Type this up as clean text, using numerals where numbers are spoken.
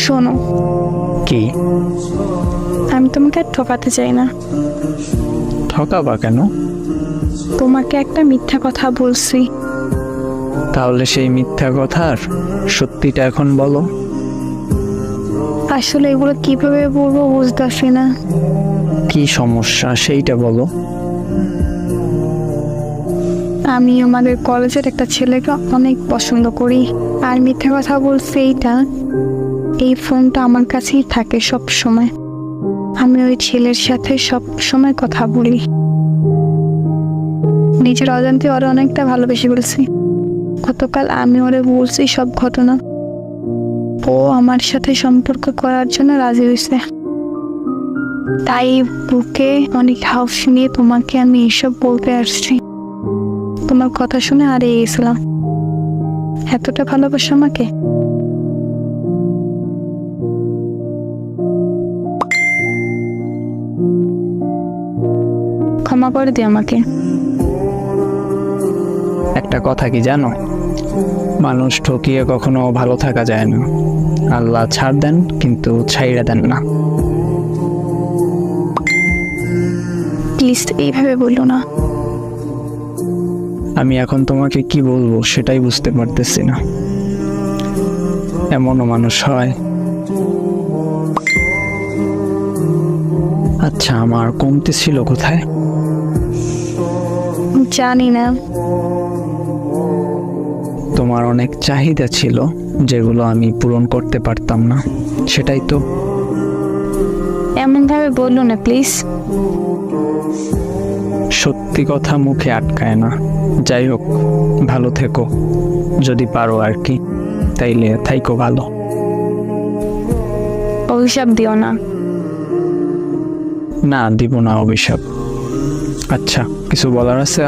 শোনো, কি? আমি তোমাকে আর ঠকাতে চাই না। ঠকাবা কেন? তোমাকে একটা মিথ্যা কথা বলছি। তাহলে সেই মিথ্যা কথার সত্যিটা এখন বলো। আসলে এগুলো কিভাবে বলবো বুঝতেছি না। কি সমস্যা সেইটা বলো। আমি আমাদের কলেজের একটা ছেলেকে অনেক পছন্দ করি। আর মিথ্যা কথা বলছি এইটা, এই ফোনটা আমার কাছেই থাকে সব সময়। আমি ওই ছেলের সাথে সব সময় কথা বলি। নিজের অজান্তে ওরা অনেকটা ভালোবেসে ফেলছি। গতকাল আমি ওরে বলছি সব ঘটনা। ও আমার সাথে সম্পর্ক করার জন্য রাজি হয়েছে। তাই বুকে অনেক হাউস নিয়ে তোমাকে আমি এসব বলতে আসছি। তোমার কথা শুনে হারিয়ে গেছিলাম। এতটা ভালোবাসো আমাকে। ক্ষমা করে দিও আমাকে। একটা কথা কি জানো, মানুষ ঠকিয়ে কখনো ভালো থাকা যায় না। আল্লাহ ছাড় দেন কিন্তু ছাইড়া দেন না। প্লিজ এইভাবে বললো না। আমি এখন তোমাকে কি বলবো সেটাই বুঝতে পারতেছি না। এমনও মানুষ হয়। আচ্ছা, আমার কমতি ছিল কোথায়? জানি না। তোমার অনেক চাহিদা ছিল যেগুলো আমি পূরণ করতে পারতাম না, সেটাই তো। এমন ভাবে বললো না প্লিজ। সত্যি কথা মুখে আটকায় না। যাই হোক, ভালো থেকো যদি পারো আর কি। তাইলে থাইকো ভালো। অভিশাপ দিও না। না, দিব না অভিশাপ। আচ্ছা, কিছু বলার আছে?